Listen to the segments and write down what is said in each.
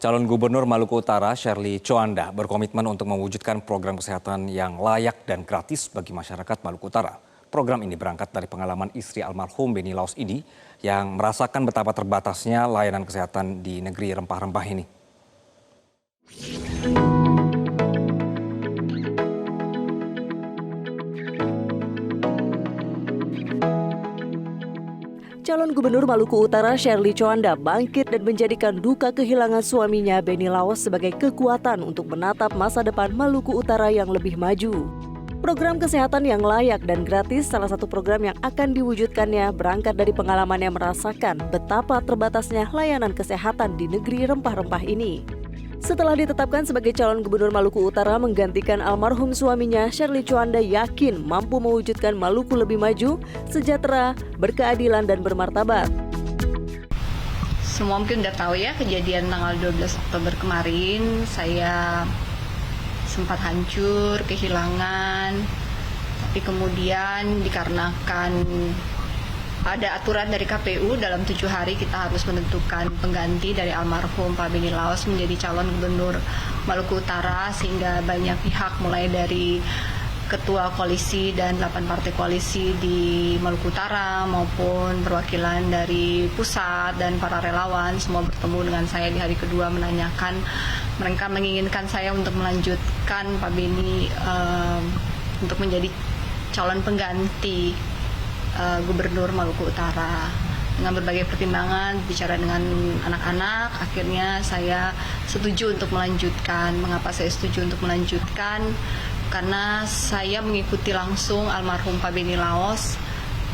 Calon Gubernur Maluku Utara, Shirley Coanda, berkomitmen untuk mewujudkan program kesehatan yang layak dan gratis bagi masyarakat Maluku Utara. Program ini berangkat dari pengalaman istri almarhum Beni Laos ini yang merasakan betapa terbatasnya layanan kesehatan di negeri rempah-rempah ini. Calon Gubernur Maluku Utara Shirley Coanda bangkit dan menjadikan duka kehilangan suaminya Beni Laos sebagai kekuatan untuk menatap masa depan Maluku Utara yang lebih maju. Program kesehatan yang layak dan gratis salah satu program yang akan diwujudkannya berangkat dari pengalamannya merasakan betapa terbatasnya layanan kesehatan di negeri rempah-rempah ini. Setelah ditetapkan sebagai calon gubernur Maluku Utara menggantikan almarhum suaminya, Shirley Coanda yakin mampu mewujudkan Maluku lebih maju, sejahtera, berkeadilan, dan bermartabat. Semua mungkin udah tahu ya kejadian tanggal 12 Oktober kemarin, saya sempat hancur, kehilangan, tapi kemudian dikarenakan ada aturan dari KPU dalam 7 hari kita harus menentukan pengganti dari almarhum Pak Beni Laos menjadi calon gubernur Maluku Utara, sehingga banyak pihak mulai dari ketua koalisi dan 8 partai koalisi di Maluku Utara maupun perwakilan dari pusat dan para relawan semua bertemu dengan saya di hari kedua menanyakan mereka menginginkan saya untuk melanjutkan Pak Beni untuk menjadi calon pengganti Gubernur Maluku Utara. Dengan berbagai pertimbangan, bicara dengan anak-anak, akhirnya saya setuju untuk melanjutkan. Mengapa saya setuju untuk melanjutkan? Karena saya mengikuti langsung almarhum Pak Beni Laos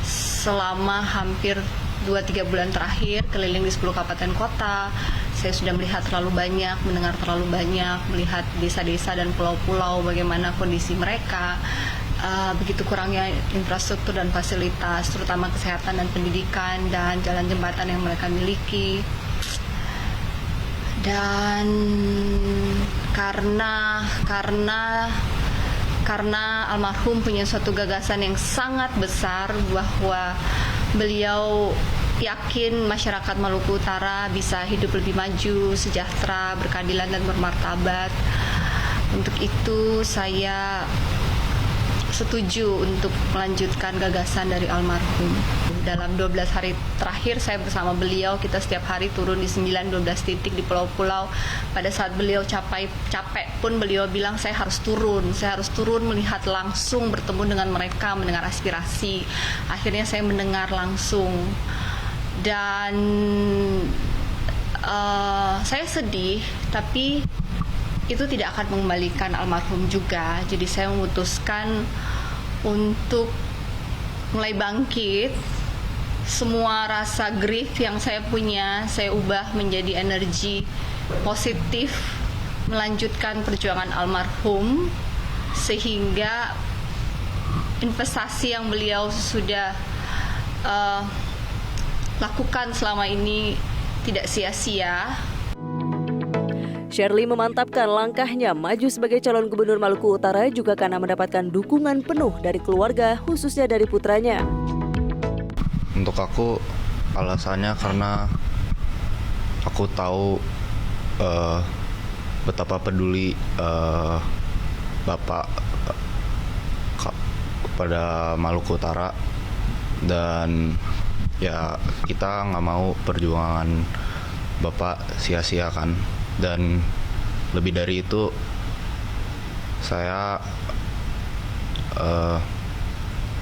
selama hampir 2-3 bulan terakhir, keliling di 10 kabupaten kota. Saya sudah melihat terlalu banyak, mendengar terlalu banyak, melihat desa-desa dan pulau-pulau bagaimana kondisi mereka. Begitu kurangnya infrastruktur dan fasilitas, terutama kesehatan dan pendidikan dan jalan jembatan yang mereka miliki. Dan karena almarhum punya suatu gagasan yang sangat besar bahwa beliau yakin masyarakat Maluku Utara bisa hidup lebih maju, sejahtera, berkeadilan dan bermartabat. Untuk itu saya setuju untuk melanjutkan gagasan dari almarhum. Dalam 12 hari terakhir saya bersama beliau, kita setiap hari turun di 9-12 titik di pulau-pulau. Pada saat beliau capek pun beliau bilang saya harus turun melihat langsung, bertemu dengan mereka, mendengar aspirasi. Akhirnya saya mendengar langsung dan saya sedih, tapi itu tidak akan mengembalikan almarhum juga. Jadi saya memutuskan untuk mulai bangkit. Semua rasa grief yang saya punya, saya ubah menjadi energi positif, melanjutkan perjuangan almarhum, sehingga investasi yang beliau sudah lakukan selama ini tidak sia-sia. Shirley memantapkan langkahnya maju sebagai calon gubernur Maluku Utara juga karena mendapatkan dukungan penuh dari keluarga, khususnya dari putranya. Untuk aku alasannya karena aku tahu betapa peduli Bapak kepada Maluku Utara, dan ya kita nggak mau perjuangan Bapak sia-sia kan. Dan lebih dari itu saya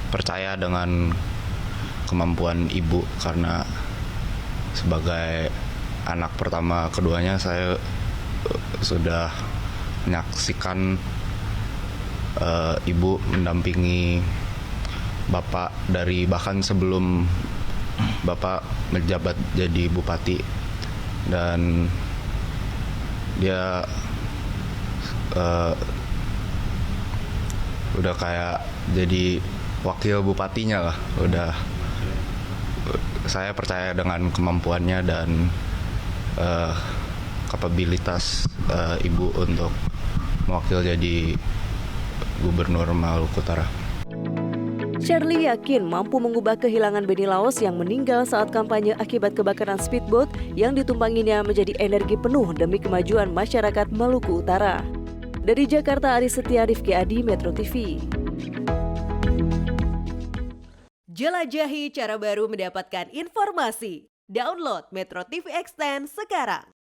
percaya dengan kemampuan ibu, karena sebagai anak pertama keduanya saya sudah menyaksikan ibu mendampingi Bapak dari bahkan sebelum Bapak menjabat jadi bupati, dan dia udah kayak jadi wakil bupatinya lah. Saya percaya dengan kemampuannya dan kapabilitas ibu untuk mewakil jadi gubernur Maluku Utara. Shirley yakin mampu mengubah kehilangan Benny Laos yang meninggal saat kampanye akibat kebakaran speedboat yang ditumpanginya menjadi energi penuh demi kemajuan masyarakat Maluku Utara. Dari Jakarta, Aris Setia, Rifki Adi, Metro TV. Jelajahi cara baru mendapatkan informasi. Download Metro TV Extend sekarang.